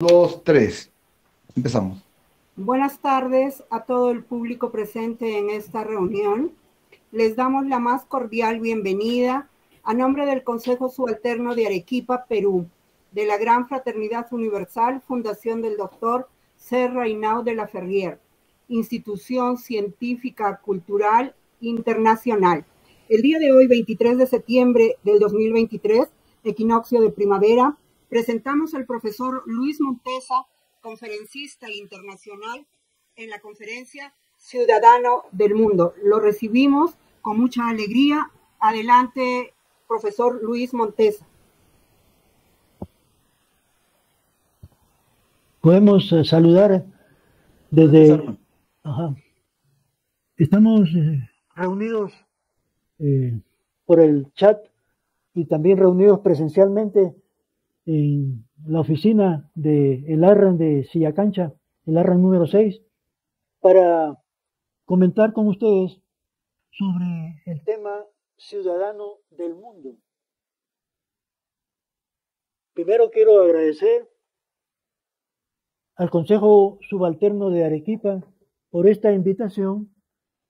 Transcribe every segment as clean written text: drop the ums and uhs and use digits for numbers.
Dos, tres. Empezamos. Buenas tardes a todo el público presente en esta reunión. Les damos la más cordial bienvenida a nombre del Consejo Subalterno de Arequipa, Perú, de la Gran Fraternidad Universal, Fundación del Dr. C. Reinao de la Ferrier, institución científica cultural internacional. El día de hoy, 23 de septiembre del 2023, equinoccio de primavera, presentamos al profesor Luis Montesa, conferencista internacional en la conferencia Ciudadano del Mundo. Lo recibimos con mucha alegría. Adelante, profesor Luis Montesa. Podemos saludar desde... Ajá. Estamos reunidos por el chat y también reunidos presencialmente en la oficina del ARRAN de Sillacancha, el ARRAN número 6, para comentar con ustedes sobre el tema ciudadano del mundo. Primero quiero agradecer al Consejo Subalterno de Arequipa por esta invitación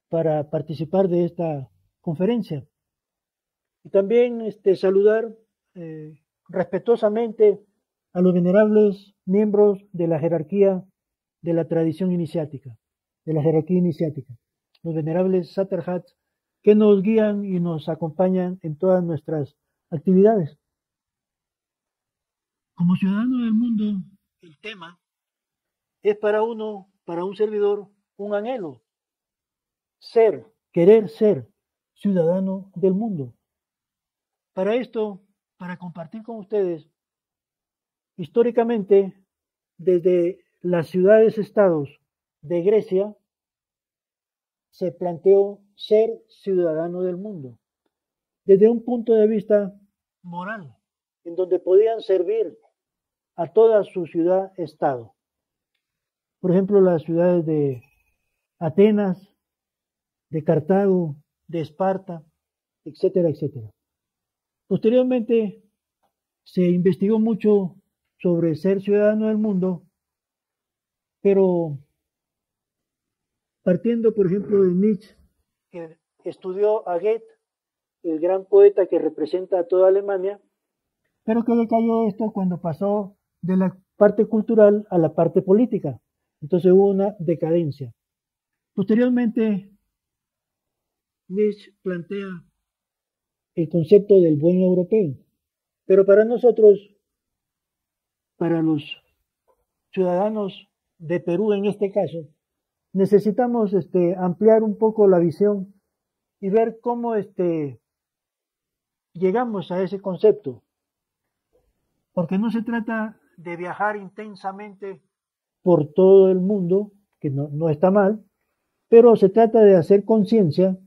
para participar de esta conferencia. Y también saludar respetuosamente a los venerables miembros de la jerarquía de la tradición iniciática, de la jerarquía iniciática, los venerables Saterhats que nos guían y nos acompañan en todas nuestras actividades. Como ciudadano del mundo, el tema es para uno, para un servidor, un anhelo. Querer ser ciudadano del mundo. Para esto, para compartir con ustedes, históricamente, desde las ciudades-estados de Grecia, se planteó ser ciudadano del mundo, desde un punto de vista moral, en donde podían servir a toda su ciudad-estado. Por ejemplo, las ciudades de Atenas, de Cartago, de Esparta, etcétera, etcétera. Posteriormente se investigó mucho sobre ser ciudadano del mundo, pero partiendo, por ejemplo, de Nietzsche, que estudió a Goethe, el gran poeta que representa a toda Alemania, pero que decayó esto cuando pasó de la parte cultural a la parte política. Entonces hubo una decadencia. Posteriormente, Nietzsche plantea el concepto del buen europeo, pero para nosotros, para los ciudadanos de Perú en este caso, necesitamos ampliar un poco la visión y ver cómo llegamos a ese concepto, porque no se trata de viajar intensamente por todo el mundo, que no está mal, pero se trata de hacer conciencia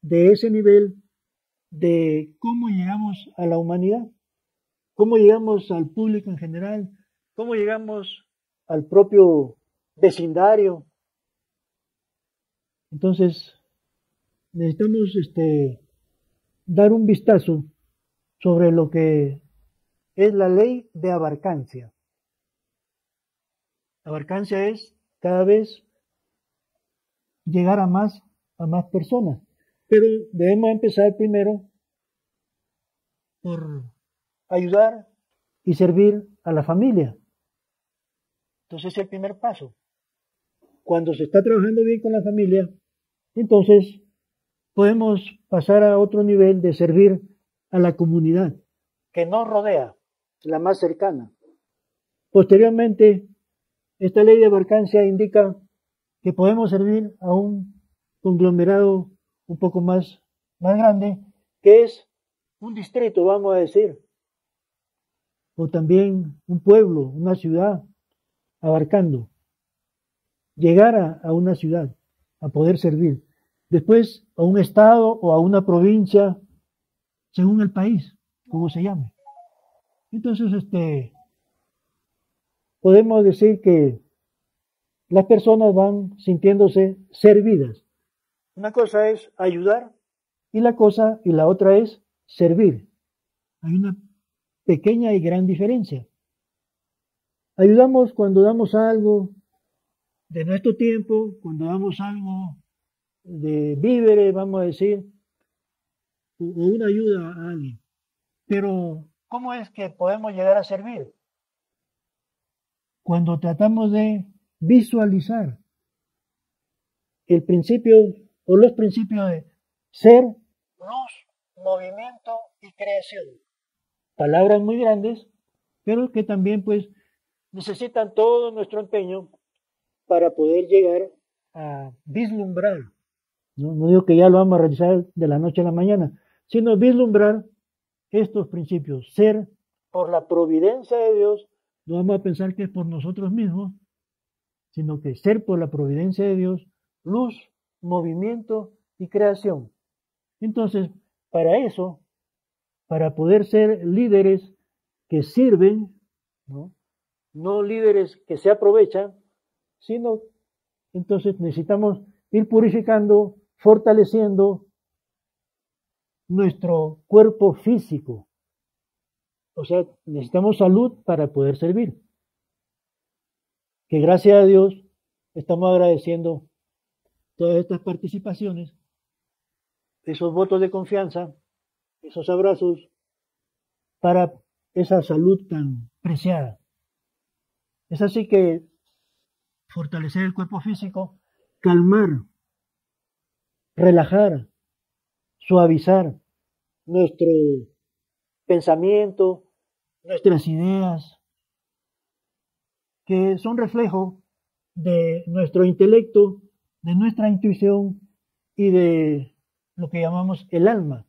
de ese nivel de cómo llegamos a la humanidad, cómo llegamos al público en general, cómo llegamos al propio vecindario. Entonces, necesitamos dar un vistazo sobre lo que es la ley de abarcancia. Abarcancia es cada vez llegar a más personas, pero debemos empezar primero por ayudar y servir a la familia. Entonces es el primer paso. Cuando se está trabajando bien con la familia, entonces podemos pasar a otro nivel de servir a la comunidad que nos rodea, la más cercana. Posteriormente, esta ley de abarcancia indica que podemos servir a un conglomerado un poco más grande, que es un distrito, vamos a decir, o también un pueblo, una ciudad, abarcando, llegar a una ciudad, a poder servir, después a un estado o a una provincia, según el país, como se llame. Entonces, podemos decir que las personas van sintiéndose servidas. Una cosa es ayudar y la otra es servir. Hay una pequeña y gran diferencia. ayudamos cuando damos algo de nuestro tiempo, cuando damos algo de víveres, vamos a decir, o una ayuda a alguien. Pero, ¿cómo es que podemos llegar a servir? Cuando tratamos de visualizar el principio o los principios de ser, luz, movimiento y creación. Palabras muy grandes, pero que también pues necesitan todo nuestro empeño para poder llegar a vislumbrar. No digo que ya lo vamos a realizar de la noche a la mañana, sino vislumbrar estos principios. Ser por la providencia de Dios, no vamos a pensar que es por nosotros mismos, sino que ser por la providencia de Dios, luz, movimiento y creación. Entonces, para eso, para poder ser líderes que sirven, no líderes que se aprovechan, sino entonces necesitamos ir purificando, fortaleciendo nuestro cuerpo físico. O sea, necesitamos salud para poder servir. Que gracias a Dios estamos agradeciendo todas estas participaciones, esos votos de confianza, esos abrazos para esa salud tan preciada. Es así que fortalecer el cuerpo físico, calmar, relajar, suavizar nuestro pensamiento, nuestras ideas, que son reflejo de nuestro intelecto, de nuestra intuición y de lo que llamamos el alma,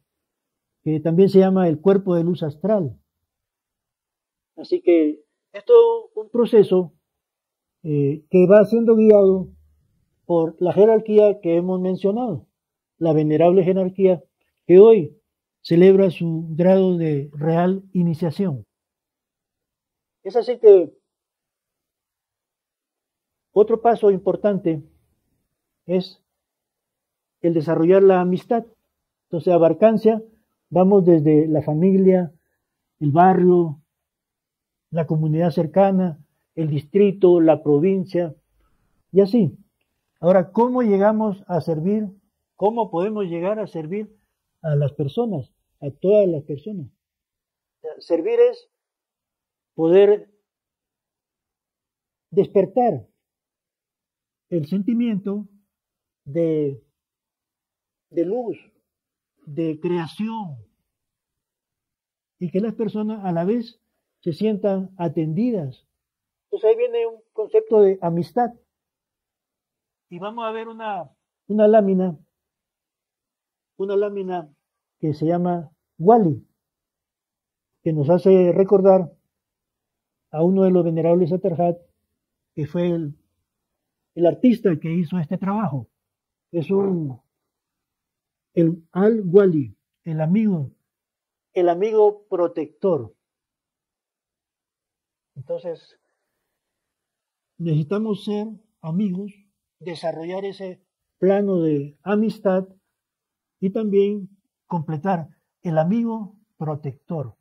que también se llama el cuerpo de luz astral. Así que esto es un proceso que va siendo guiado por la jerarquía que hemos mencionado, la venerable jerarquía que hoy celebra su grado de real iniciación. Es así que otro paso importante es el desarrollar la amistad. Entonces, abarcancia, vamos desde la familia, el barrio, la comunidad cercana, el distrito, la provincia, y así. Ahora, ¿cómo llegamos a servir? ¿Cómo podemos llegar a servir a las personas, a todas las personas? Servir es poder despertar el sentimiento de luz, de creación, y que las personas a la vez se sientan atendidas. Entonces ahí viene un concepto de amistad. Y vamos a ver una lámina que se llama Wally, que nos hace recordar a uno de los venerables Atarhat, que fue el artista que hizo este trabajo. Es el Al-Wali, el amigo protector. Entonces, necesitamos ser amigos, desarrollar ese plano de amistad y también completar el amigo protector.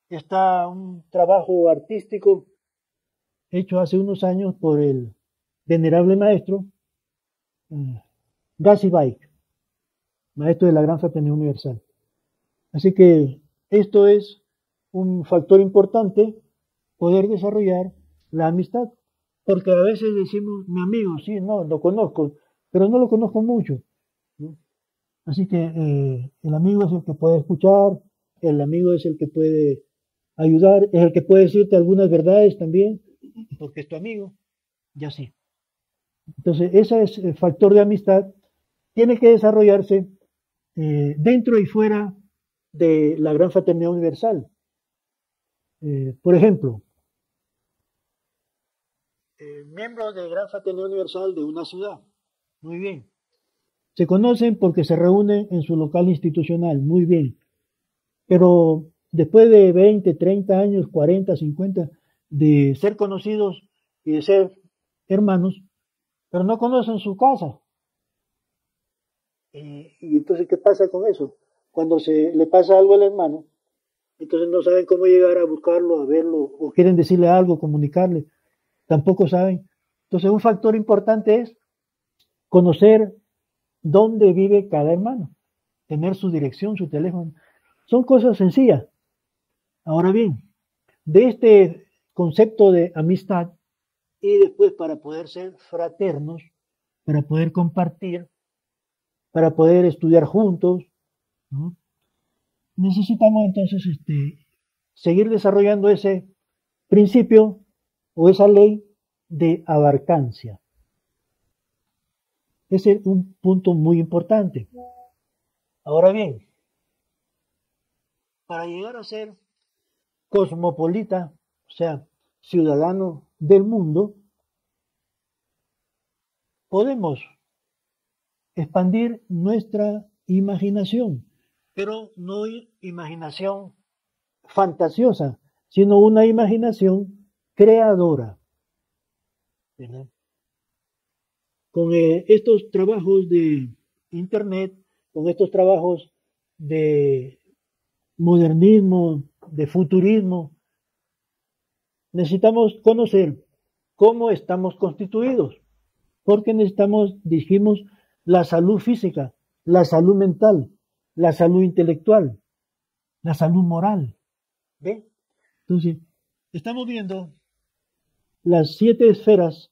Está un trabajo artístico hecho hace unos años por el venerable maestro Gassi Bike, maestro de la Gran Fraternidad Universal. Así que esto es un factor importante, poder desarrollar la amistad, porque a veces decimos, mi amigo, sí, no, lo conozco, pero no lo conozco mucho, ¿no? Así que el amigo es el que puede escuchar, el amigo es el que puede ayudar, es el que puede decirte algunas verdades también, porque es tu amigo, y así. Entonces, ese es el factor de amistad, tiene que desarrollarse dentro y fuera de la Gran Fraternidad Universal. Por ejemplo, miembros de Gran Fraternidad Universal de una ciudad, muy bien. Se conocen porque se reúnen en su local institucional, muy bien. Pero después de 20, 30 años, 40, 50, de ser conocidos y de ser hermanos, pero no conocen su casa. Y entonces, ¿qué pasa con eso? Cuando se le pasa algo al hermano, entonces no saben cómo llegar a buscarlo, a verlo, o quieren decirle algo, comunicarle. tampoco saben. Entonces, un factor importante es conocer dónde vive cada hermano, tener su dirección, su teléfono. Son cosas sencillas. Ahora bien, de este concepto de amistad y después para poder ser fraternos, para poder compartir, para poder estudiar juntos, ¿no? Necesitamos entonces seguir desarrollando ese principio o esa ley de abarcancia. Ese es un punto muy importante. Ahora bien, para llegar a ser cosmopolita, o sea, ciudadano del mundo, podemos expandir nuestra imaginación, pero no imaginación fantasiosa, sino una imaginación creadora. ¿Verdad? Con estos trabajos de Internet, con estos trabajos de modernismo, de futurismo, necesitamos conocer cómo estamos constituidos, porque necesitamos, dijimos, la salud física, la salud mental, la salud intelectual, la salud moral. ¿Ven? Entonces, estamos viendo las 7 esferas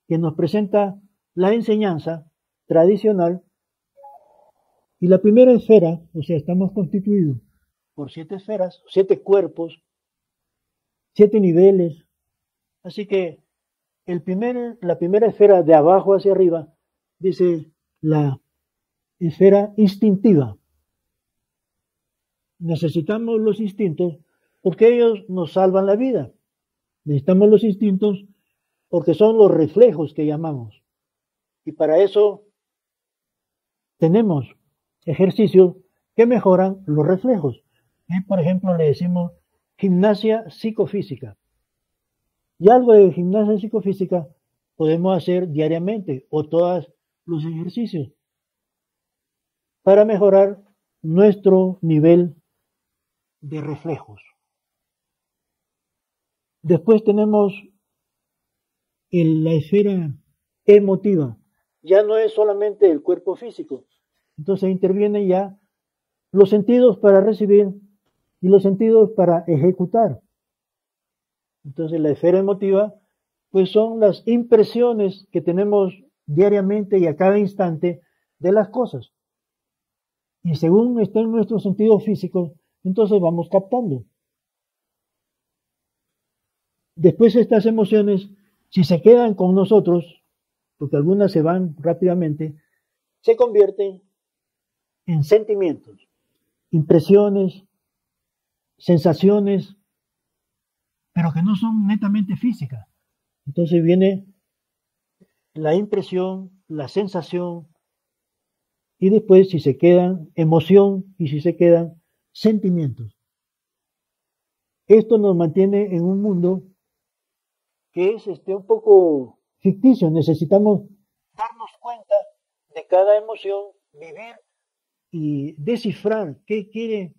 que nos presenta la enseñanza tradicional. Y la primera esfera, o sea, estamos constituidos por 7 esferas, 7 cuerpos, 7 niveles. Así que la primera esfera de abajo hacia arriba dice la esfera instintiva. Necesitamos los instintos porque ellos nos salvan la vida. Necesitamos los instintos porque son los reflejos que llamamos. Y para eso tenemos ejercicios que mejoran los reflejos. Y por ejemplo, le decimos gimnasia psicofísica. Y algo de gimnasia psicofísica podemos hacer diariamente o todos los ejercicios para mejorar nuestro nivel de reflejos. Después tenemos la esfera emotiva. Ya no es solamente el cuerpo físico. Entonces intervienen ya los sentidos para recibir y los sentidos para ejecutar. Entonces la esfera emotiva, pues son las impresiones que tenemos diariamente y a cada instante de las cosas. Y según estén nuestros sentidos físicos, entonces vamos captando. Después estas emociones, si se quedan con nosotros, porque algunas se van rápidamente, se convierten en sentimientos, impresiones, sensaciones, pero que no son netamente físicas. Entonces viene la impresión, la sensación, y después si se quedan emoción y si se quedan sentimientos. Esto nos mantiene en un mundo que es un poco ficticio. Necesitamos darnos cuenta de cada emoción, vivir y descifrar qué quiere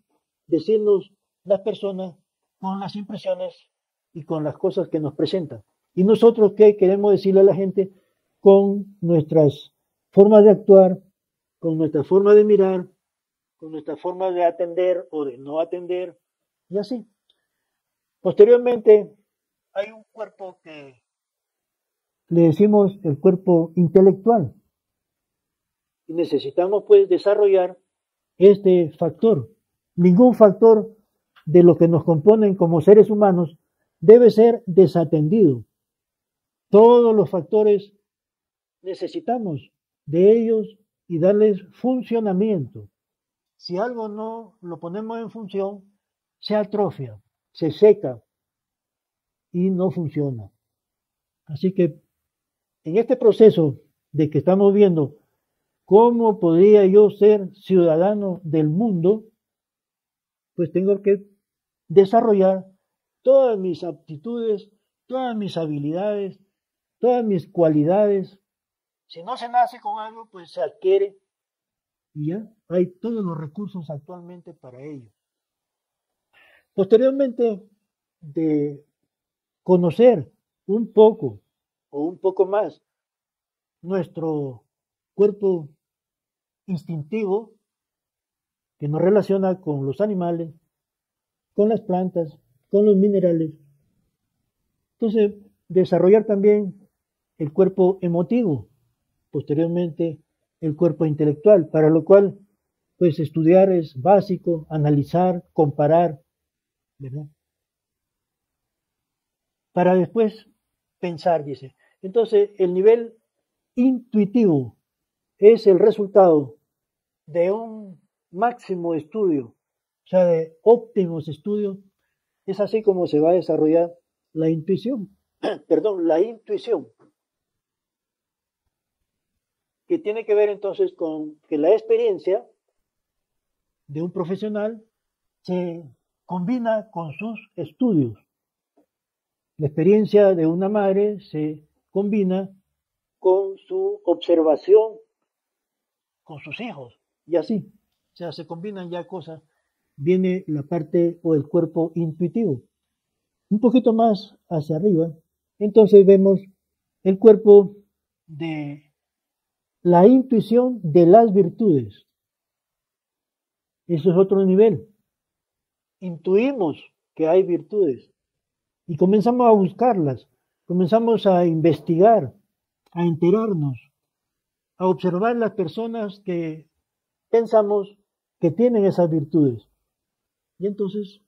decirnos las personas con las impresiones y con las cosas que nos presentan. Y nosotros qué queremos decirle a la gente con nuestras formas de actuar, con nuestra forma de mirar, con nuestra forma de atender o de no atender, y así. Posteriormente, hay un cuerpo que le decimos el cuerpo intelectual. Y necesitamos pues desarrollar este factor. Ningún factor de lo que nos componen como seres humanos debe ser desatendido. Todos los factores necesitamos de ellos y darles funcionamiento. Si algo no lo ponemos en función, se atrofia, se seca y no funciona. Así que en este proceso de que estamos viendo cómo podría yo ser ciudadano del mundo, pues tengo que desarrollar todas mis aptitudes, todas mis habilidades, todas mis cualidades. Si no se nace con algo, pues se adquiere y ya hay todos los recursos actualmente para ello. Posteriormente de conocer un poco o un poco más nuestro cuerpo instintivo que nos relaciona con los animales, con las plantas, con los minerales. Entonces, desarrollar también el cuerpo emotivo, posteriormente el cuerpo intelectual, para lo cual, pues estudiar es básico, analizar, comparar, ¿verdad? Para después pensar, dice. Entonces, el nivel intuitivo es el resultado de un máximo estudio, o sea, de óptimos estudios. Es así como se va a desarrollar la intuición, perdón, la intuición, que tiene que ver entonces con que la experiencia de un profesional se combina con sus estudios. La experiencia de una madre se combina con su observación con sus hijos y así, o sea, se combinan ya cosas. Viene la parte o el cuerpo intuitivo. Un poquito más hacia arriba, entonces vemos el cuerpo de la intuición de las virtudes. Eso es otro nivel. Intuimos que hay virtudes y comenzamos a buscarlas, comenzamos a investigar, a enterarnos, a observar las personas que pensamos que tienen esas virtudes. Y entonces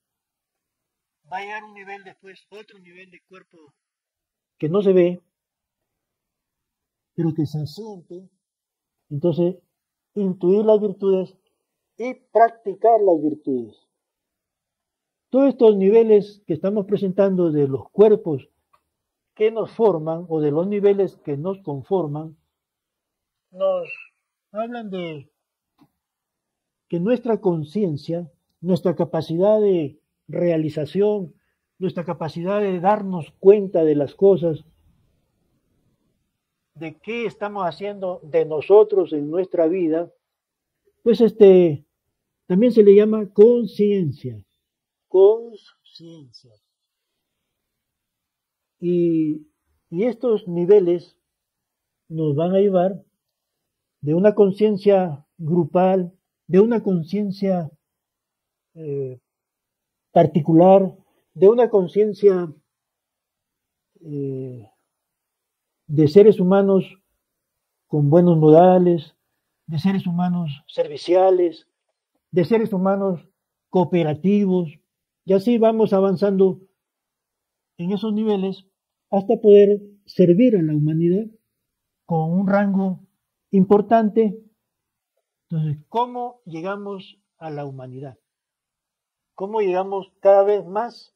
va a llegar un nivel después, otro nivel de cuerpo que no se ve, pero que se siente. Entonces, intuir las virtudes y practicar las virtudes. Todos estos niveles que estamos presentando de los cuerpos que nos forman o de los niveles que nos conforman, nos hablan de que nuestra conciencia, nuestra capacidad de realización, nuestra capacidad de darnos cuenta de las cosas, de qué estamos haciendo de nosotros en nuestra vida, pues también se le llama conciencia. Conciencia. Y estos niveles nos van a llevar de una conciencia grupal, de una conciencia particular, de una conciencia de seres humanos con buenos modales, de seres humanos serviciales, de seres humanos cooperativos, y así vamos avanzando en esos niveles hasta poder servir a la humanidad con un rango importante. Entonces, ¿cómo llegamos a la humanidad? ¿Cómo llegamos cada vez más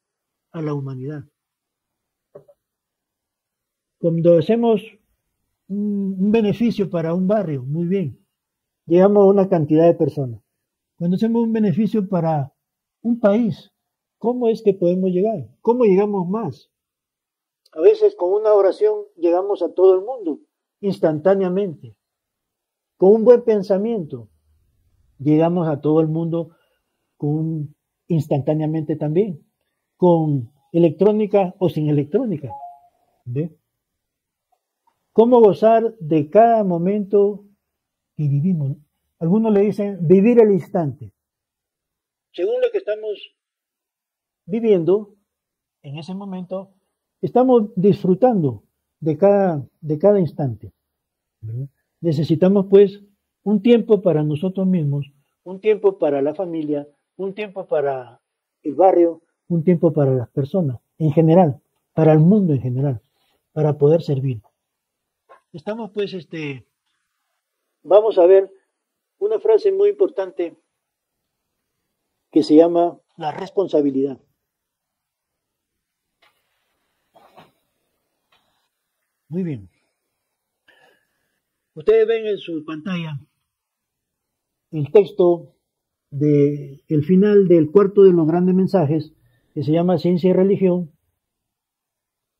a la humanidad? Cuando hacemos un beneficio para un barrio, muy bien, llegamos a una cantidad de personas. Cuando hacemos un beneficio para un país, ¿cómo es que podemos llegar? ¿Cómo llegamos más? A veces con una oración llegamos a todo el mundo, instantáneamente. Con un buen pensamiento, llegamos a todo el mundo instantáneamente también. Con electrónica o sin electrónica. ¿Ve? ¿Cómo gozar de cada momento que vivimos? Algunos le dicen vivir el instante. Según lo que estamos viviendo en ese momento, estamos disfrutando de cada instante. ¿Verdad? Necesitamos pues un tiempo para nosotros mismos, un tiempo para la familia, un tiempo para el barrio, un tiempo para las personas en general, para el mundo en general, para poder servir. Estamos pues, vamos a ver una frase muy importante que se llama la responsabilidad. Muy bien. Ustedes ven en su pantalla el texto del final del cuarto de los grandes mensajes, que se llama Ciencia y Religión,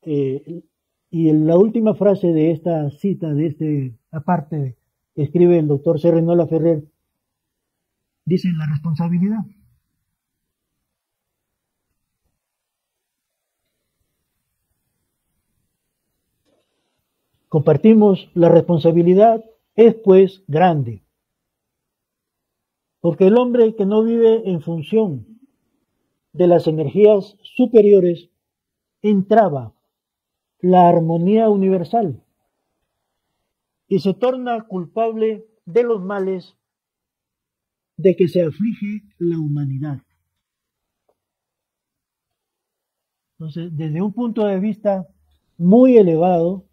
y en la última frase de esta cita, de aparte que escribe el doctor Cerrenola Ferrer, dice la responsabilidad. compartimos la responsabilidad, es pues grande. Porque el hombre que no vive en función de las energías superiores entraba la armonía universal y se torna culpable de los males de que se aflige la humanidad. Entonces, desde un punto de vista muy elevado,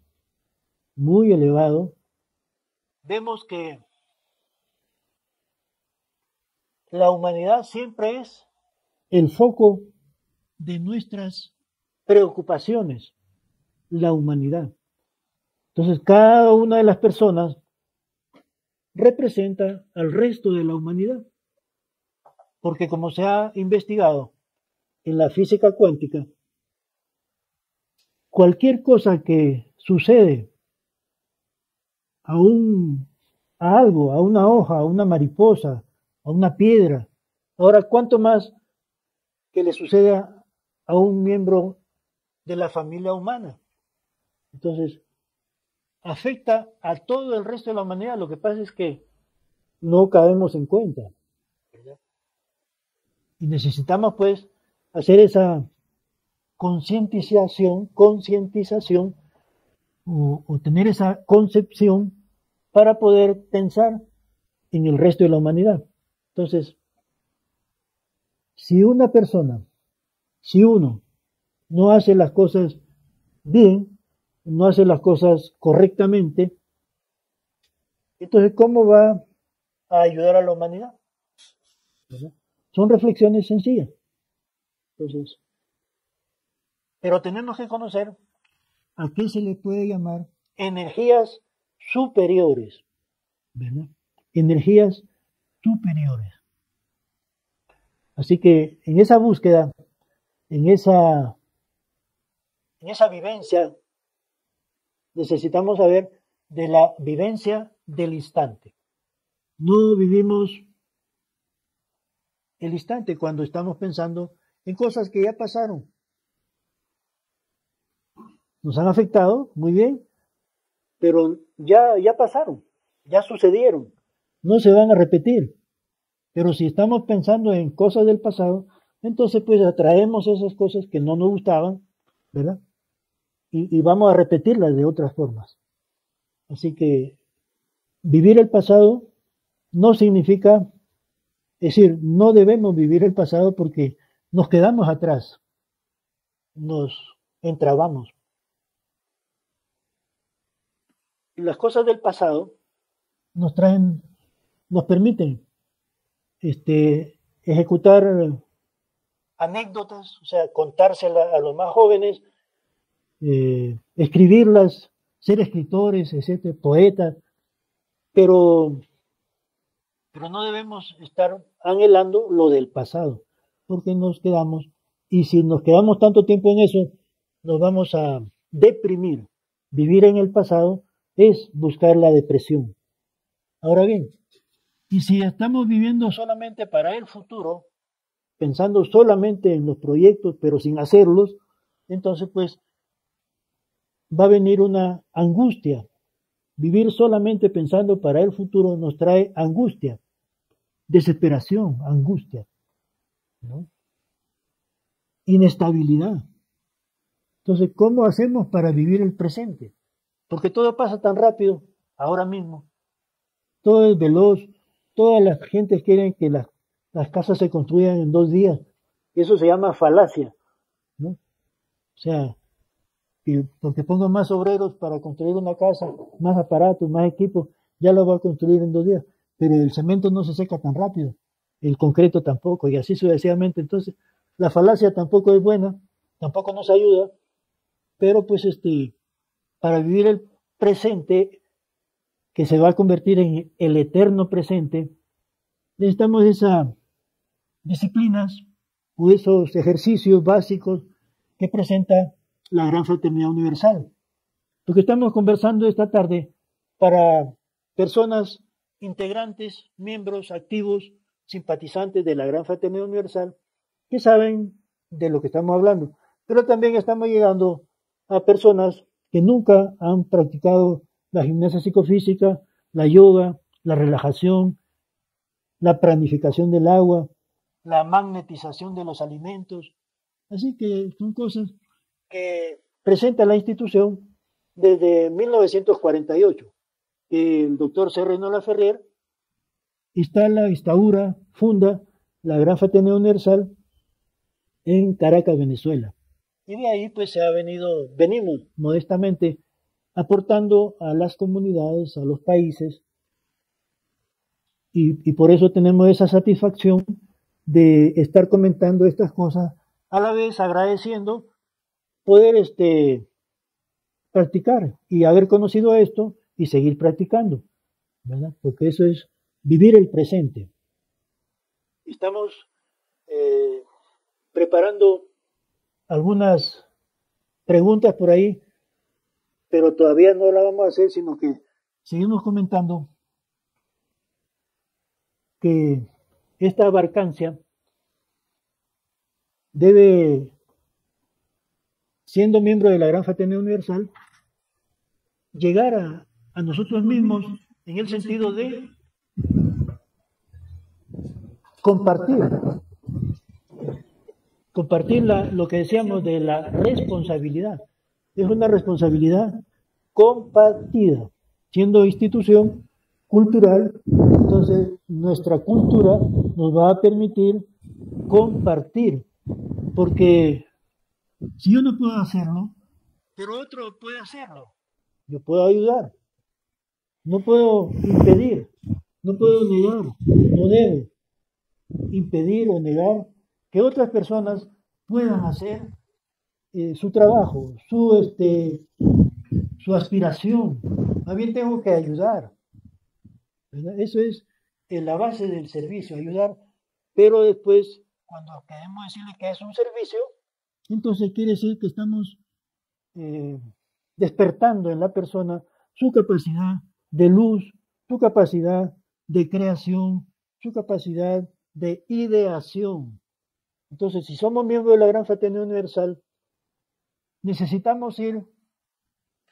vemos que la humanidad siempre es el foco de nuestras preocupaciones, la humanidad. Entonces, cada una de las personas representa al resto de la humanidad, porque como se ha investigado en la física cuántica, cualquier cosa que sucede a algo, a una hoja, a una mariposa, a una piedra, ahora cuánto más que le suceda a un miembro de la familia humana. Entonces, afecta a todo el resto de la humanidad. Lo que pasa es que no caemos en cuenta, ¿verdad? Y necesitamos pues hacer esa concientización o tener esa concepción para poder pensar en el resto de la humanidad. Entonces, si uno no hace las cosas bien, no hace las cosas correctamente, entonces ¿cómo va a ayudar a la humanidad? ¿Verdad? Son reflexiones sencillas. Entonces, pero tenemos que conocer a qué se le puede llamar energías superiores, ¿verdad? Energías superiores. Así que en esa búsqueda, en esa vivencia, necesitamos saber de la vivencia del instante. No vivimos el instante cuando estamos pensando en cosas que ya pasaron. Nos han afectado, muy bien, pero ya pasaron, ya sucedieron, no se van a repetir. Pero si estamos pensando en cosas del pasado, entonces pues atraemos esas cosas que no nos gustaban, ¿verdad? Y vamos a repetirlas de otras formas. Así que vivir el pasado no significa, es decir, no debemos vivir el pasado porque nos quedamos atrás, nos entrabamos. Y las cosas del pasado nos permiten ejecutar anécdotas, o sea, contárselas a los más jóvenes, escribirlas, ser escritores, etcétera, poetas, pero no debemos estar anhelando lo del pasado, porque nos quedamos, y si nos quedamos tanto tiempo en eso, nos vamos a deprimir. Vivir en el pasado es buscar la depresión. Ahora bien, y si estamos viviendo solamente para el futuro, pensando solamente en los proyectos, pero sin hacerlos, entonces pues va a venir una angustia. Vivir solamente pensando para el futuro nos trae angustia, desesperación, angustia, ¿no? Inestabilidad. Entonces, ¿cómo hacemos para vivir el presente? Porque todo pasa tan rápido, ahora mismo. Todo es veloz. Todas las gentes quieren que las casas se construyan en 2 días. Eso se llama falacia, ¿no? O sea, porque pongo más obreros para construir una casa, más aparatos, más equipos, ya lo va a construir en 2 días. Pero el cemento no se seca tan rápido, el concreto tampoco, y así sucesivamente. Entonces, la falacia tampoco es buena, tampoco nos ayuda, pero pues para vivir el presente, que se va a convertir en el eterno presente, necesitamos esas disciplinas o esos ejercicios básicos que presenta la Gran Fraternidad Universal. Lo que estamos conversando esta tarde para personas integrantes, miembros activos, simpatizantes de la Gran Fraternidad Universal, que saben de lo que estamos hablando. Pero también estamos llegando a personas que nunca han practicado la gimnasia psicofísica, la yoga, la relajación, la planificación del agua, la magnetización de los alimentos. Así que son cosas que presenta la institución desde 1948, que el doctor C. Renola Ferrer instaura, funda la Gran Fraternidad Universal en Caracas, Venezuela. Y de ahí pues venimos modestamente aportando a las comunidades, a los países, y por eso tenemos esa satisfacción de estar comentando estas cosas, a la vez agradeciendo poder practicar y haber conocido esto y seguir practicando, ¿verdad? Porque eso es vivir el presente. Estamos preparando algunas preguntas por ahí, pero todavía no las vamos a hacer, sino que seguimos comentando que esta abarcancia debe, siendo miembro de la Gran Fraternidad Universal, llegar a nosotros mismos en el sentido de compartir lo que decíamos de la responsabilidad. Es una responsabilidad compartida, siendo institución cultural. Entonces nuestra cultura nos va a permitir compartir, porque si yo no puedo hacerlo, pero otro puede hacerlo, yo puedo ayudar, no puedo impedir, no puedo negar, no debo impedir o negar que otras personas puedan hacer su trabajo, su aspiración. Más bien tengo que ayudar, ¿verdad? Eso es la base del servicio, ayudar, pero después, cuando queremos decirle que es un servicio, entonces quiere decir que estamos despertando en la persona su capacidad de luz, su capacidad de creación, su capacidad de ideación. Entonces, si somos miembros de la Gran Fraternidad Universal, necesitamos ir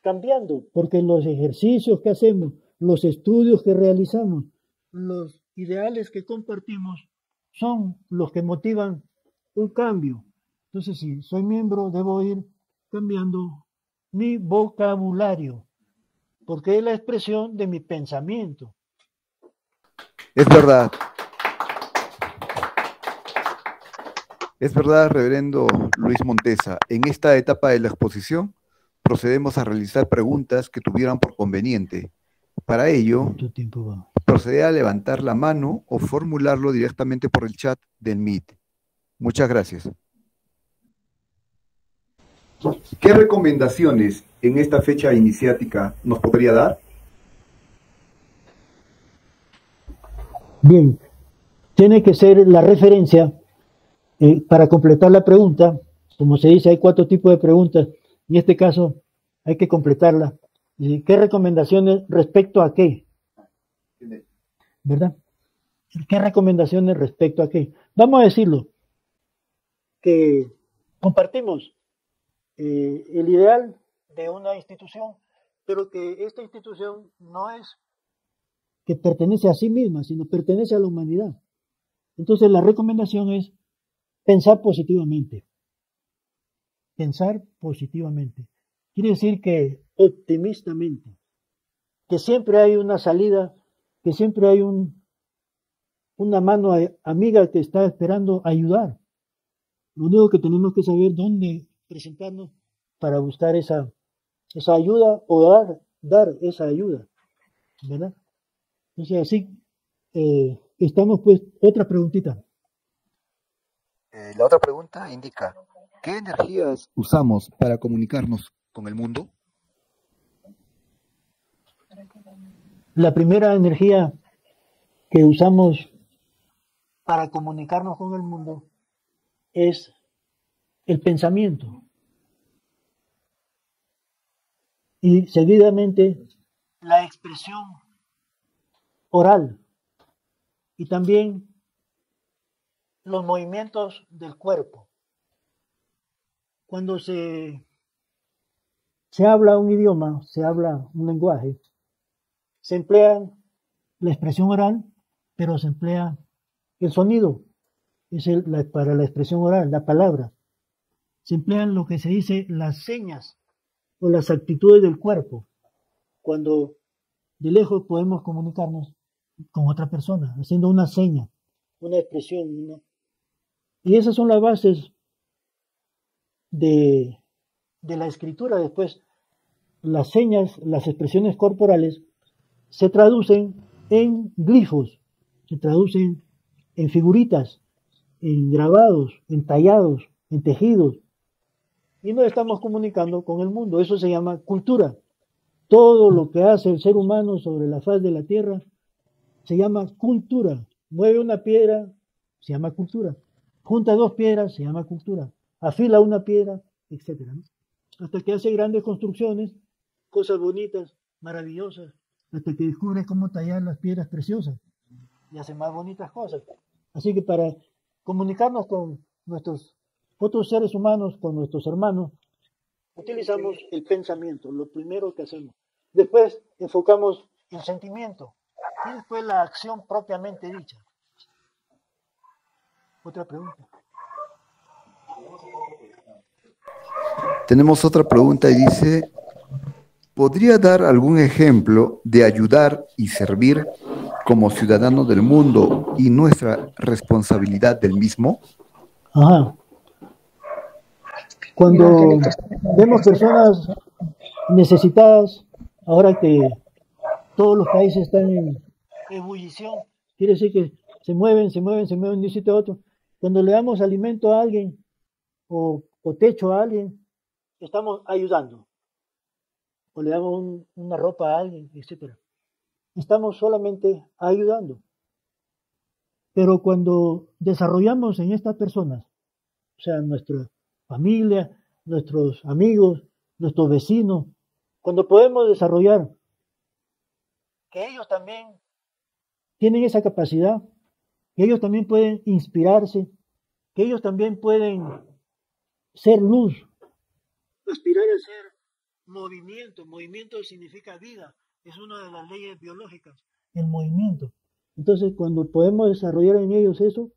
cambiando, porque los ejercicios que hacemos, los estudios que realizamos, los ideales que compartimos, son los que motivan un cambio. Entonces, si soy miembro, debo ir cambiando mi vocabulario, porque es la expresión de mi pensamiento. Es verdad. Es verdad, reverendo Luis Montesa. En esta etapa de la exposición procedemos a realizar preguntas que tuvieran por conveniente. Para ello, ¿Cuánto tiempo va? procede a levantar la mano o formularlo directamente por el chat del Meet. Muchas gracias. ¿Qué recomendaciones en esta fecha iniciática nos podría dar? Bien, tiene que ser la referencia para completar la pregunta. Como se dice, hay 4 tipos de preguntas. En este caso, hay que completarla. ¿Qué recomendaciones respecto a qué? ¿Verdad? ¿Qué recomendaciones respecto a qué? Vamos a decirlo, que compartimos el ideal de una institución, pero que esta institución no es que pertenece a sí misma, sino pertenece a la humanidad. Entonces la recomendación es pensar positivamente. Pensar positivamente. Quiere decir que optimistamente, que siempre hay una salida, que siempre hay una mano amiga que está esperando ayudar. Lo único que tenemos que saber dónde presentarnos para buscar esa ayuda o dar esa ayuda, ¿verdad? Entonces así estamos pues, otra preguntita. La otra pregunta indica, ¿qué energías usamos para comunicarnos con el mundo? La primera energía que usamos para comunicarnos con el mundo es el pensamiento. Y seguidamente la expresión oral y también los movimientos del cuerpo. Cuando se se habla un idioma, se habla un lenguaje, se emplea la expresión oral, pero se emplea el sonido, para la expresión oral, la palabra. Se emplean lo que se dice las señas o las actitudes del cuerpo, cuando de lejos podemos comunicarnos con otra persona, haciendo una seña, una expresión. Y esas son las bases de la escritura. Después, las señas, las expresiones corporales, se traducen en glifos, se traducen en figuritas, en grabados, en tallados, en tejidos. Y nos estamos comunicando con el mundo. Eso se llama cultura. Todo lo que hace el ser humano sobre la faz de la tierra se llama cultura. Mueve una piedra, se llama cultura. Junta dos piedras, se llama cultura. Afila una piedra, etc. Hasta que hace grandes construcciones, cosas bonitas, maravillosas, hasta que descubre cómo tallar las piedras preciosas y hace más bonitas cosas. Así que para comunicarnos con nuestros otros seres humanos, con nuestros hermanos, utilizamos el pensamiento, lo primero que hacemos. Después enfocamos el sentimiento y después la acción propiamente dicha. Otra pregunta. Tenemos otra pregunta y dice, ¿podría dar algún ejemplo de ayudar y servir como ciudadano del mundo y nuestra responsabilidad del mismo? Ajá. Cuando vemos personas necesitadas, ahora que todos los países están en ebullición, quiere decir que se mueven de un sitio a otro. Cuando le damos alimento a alguien o techo a alguien, estamos ayudando. O le damos una ropa a alguien, etc. Estamos solamente ayudando. Pero cuando desarrollamos en estas personas, o sea, nuestra familia, nuestros amigos, nuestros vecinos, cuando podemos desarrollar que ellos también tienen esa capacidad, que ellos también pueden inspirarse, que ellos también pueden ser luz, aspirar a ser movimiento. Movimiento significa vida, es una de las leyes biológicas, el movimiento. Entonces, cuando podemos desarrollar en ellos eso,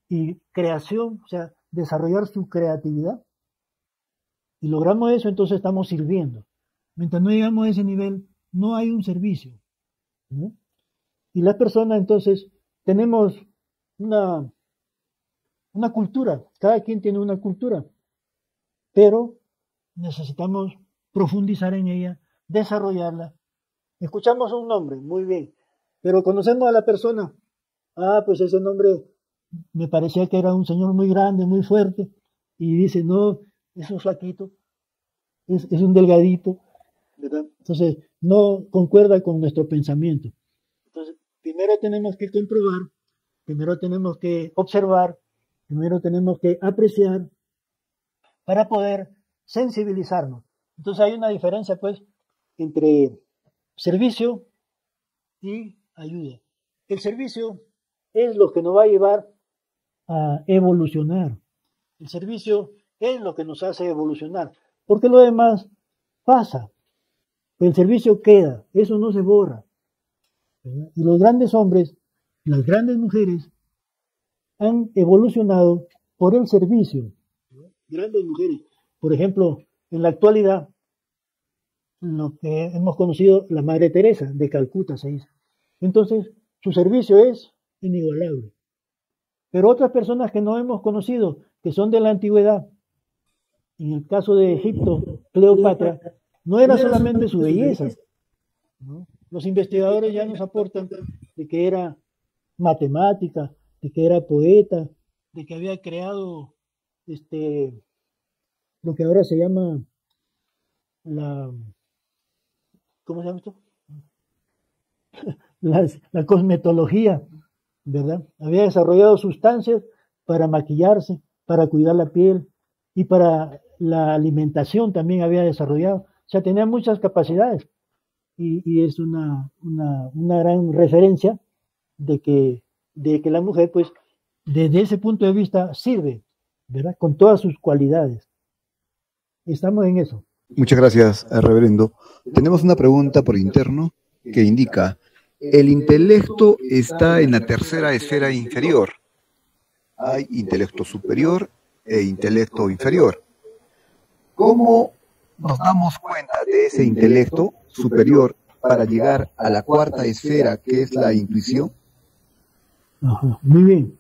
y creación, o sea, desarrollar su creatividad, y logramos eso, entonces estamos sirviendo. Mientras no llegamos a ese nivel, no hay un servicio, ¿no? Y las personas, entonces, tenemos una cultura, cada quien tiene una cultura, pero necesitamos profundizar en ella, desarrollarla. Escuchamos un nombre, muy bien, pero conocemos a la persona. Pues ese nombre me parecía que era un señor muy grande, muy fuerte, y dice, no, es un flaquito, es un delgadito, ¿verdad? Entonces, no concuerda con nuestro pensamiento. Entonces, primero tenemos que comprobar, primero tenemos que observar, primero tenemos que apreciar para poder sensibilizarnos. Entonces hay una diferencia, pues, entre servicio y ayuda. El servicio es lo que nos va a llevar a evolucionar. El servicio es lo que nos hace evolucionar, porque lo demás pasa. El servicio queda, eso no se borra. Y los grandes hombres, las grandes mujeres, han evolucionado por el servicio. Grandes mujeres. Por ejemplo, en la actualidad, lo que hemos conocido, la Madre Teresa de Calcuta se dice. Entonces, su servicio es inigualable. Pero otras personas que no hemos conocido, que son de la antigüedad, en el caso de Egipto, Cleopatra, no era solamente su belleza, ¿no? Los investigadores ya nos aportan de que era matemática, de que era poeta, de que había creado lo que ahora se llama ¿cómo se llama esto? La cosmetología, ¿verdad? Había desarrollado sustancias para maquillarse, para cuidar la piel y para la alimentación también había desarrollado. O sea, tenía muchas capacidades y es una gran referencia de que la mujer, pues, desde ese punto de vista sirve, ¿verdad? Con todas sus cualidades. Estamos en eso. Muchas gracias, reverendo. Tenemos una pregunta por interno que indica, el intelecto está en la tercera esfera inferior. Hay intelecto superior e intelecto inferior. ¿Cómo nos damos cuenta de ese intelecto superior para llegar a la cuarta esfera, que es la intuición? Ajá, muy bien.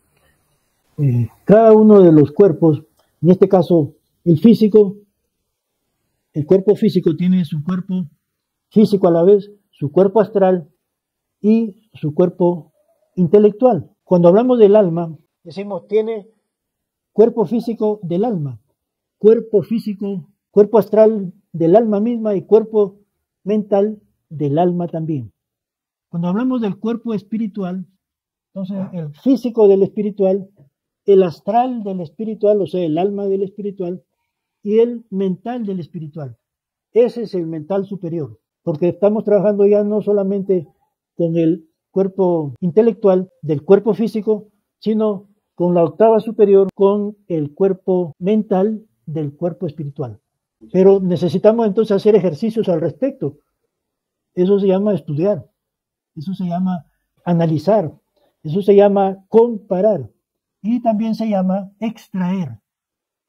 Cada uno de los cuerpos, en este caso el físico, el cuerpo físico tiene su cuerpo físico a la vez, su cuerpo astral y su cuerpo intelectual. Cuando hablamos del alma, decimos tiene cuerpo físico del alma, cuerpo físico, cuerpo astral del alma misma y cuerpo mental del alma también. Cuando hablamos del cuerpo espiritual, entonces el físico del espiritual, el astral del espiritual, o sea, el alma del espiritual, y el mental del espiritual. Ese es el mental superior, porque estamos trabajando ya no solamente con el cuerpo intelectual del cuerpo físico, sino con la octava superior, con el cuerpo mental del cuerpo espiritual. Pero necesitamos entonces hacer ejercicios al respecto. Eso se llama estudiar, eso se llama analizar, eso se llama comparar y también se llama extraer.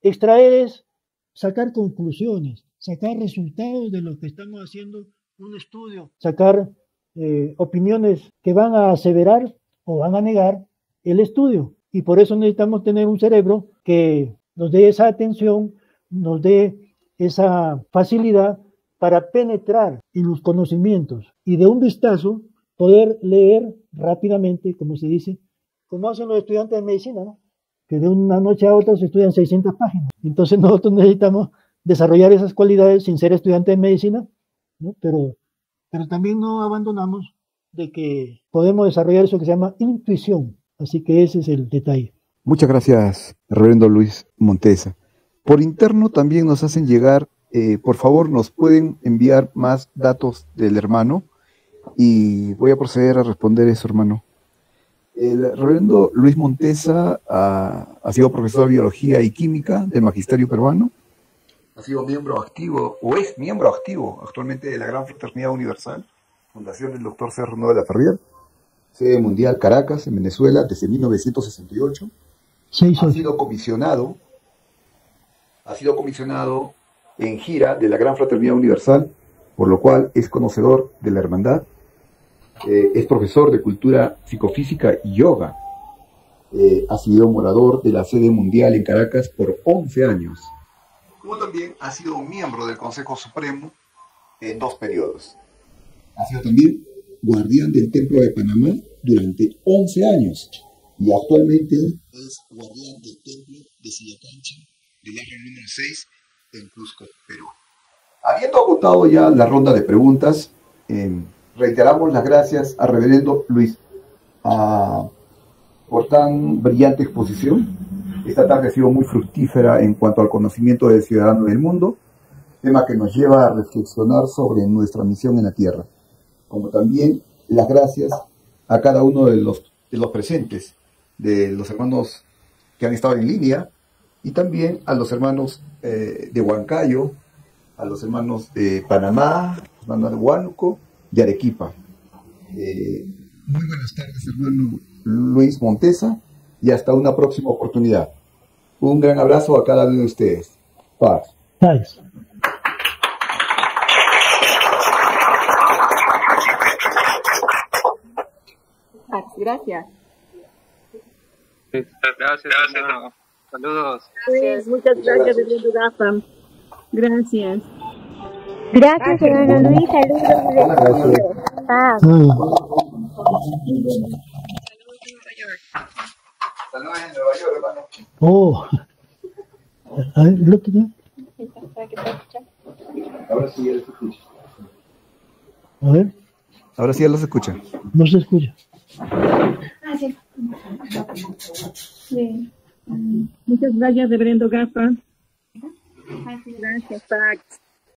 Extraer es sacar conclusiones, sacar resultados de lo que estamos haciendo un estudio, sacar opiniones que van a aseverar o van a negar el estudio. Y por eso necesitamos tener un cerebro que nos dé esa atención, nos dé esa facilidad para penetrar en los conocimientos y de un vistazo poder leer rápidamente, como se dice, como hacen los estudiantes de medicina, ¿no? Que de una noche a otra se estudian 600 páginas. Entonces nosotros necesitamos desarrollar esas cualidades sin ser estudiantes de medicina, ¿no? Pero también no abandonamos de que podemos desarrollar eso que se llama intuición. Así que ese es el detalle. Muchas gracias, reverendo Luis Montesa. Por interno también nos hacen llegar, por favor, nos pueden enviar más datos del hermano y voy a proceder a responder eso, hermano. El reverendo Luis Montesa ha sido profesor de Biología y Química del Magisterio Peruano. Ha sido miembro activo, o es miembro activo actualmente de la Gran Fraternidad Universal, fundación del Dr. Cerro Nueva de la Ferrier, sede mundial Caracas, en Venezuela, desde 1968. Ha sido comisionado en gira de la Gran Fraternidad Universal, por lo cual es conocedor de la hermandad. Es profesor de cultura psicofísica y yoga. Ha sido morador de la sede mundial en Caracas por 11 años. Como también ha sido miembro del Consejo Supremo en 2 periodos. Ha sido también guardián del Templo de Panamá durante 11 años. Y actualmente es guardián del Templo de Sillacancha, del barrio número 6, en Cusco, Perú. Habiendo agotado ya la ronda de preguntas, reiteramos las gracias al reverendo Luis por tan brillante exposición. Esta tarde ha sido muy fructífera en cuanto al conocimiento del ciudadano del mundo, tema que nos lleva a reflexionar sobre nuestra misión en la Tierra. Como también las gracias a cada uno de los presentes, de los hermanos que han estado en línea, y también a los hermanos de Huancayo, a los hermanos de Panamá, los hermanos de Huánuco, de Arequipa. Muy buenas tardes, hermano Luis Montesa, y hasta una próxima oportunidad. Un gran abrazo a cada uno de ustedes. Paz. Paz. Gracias. Gracias, hermano. Saludos. Gracias. Muchas gracias, Reverendo Gafa. Gracias. Gracias, hermano Luis. Saludos. Paz. Saludos en Nueva York, hermano. Oh. A ver, lo que Ahora sí ya los escucha. A ver. Ahora sí ya los escucha. No se escucha. Sí. Muchas gracias, Reverendo Gafa. Gracias, Pax.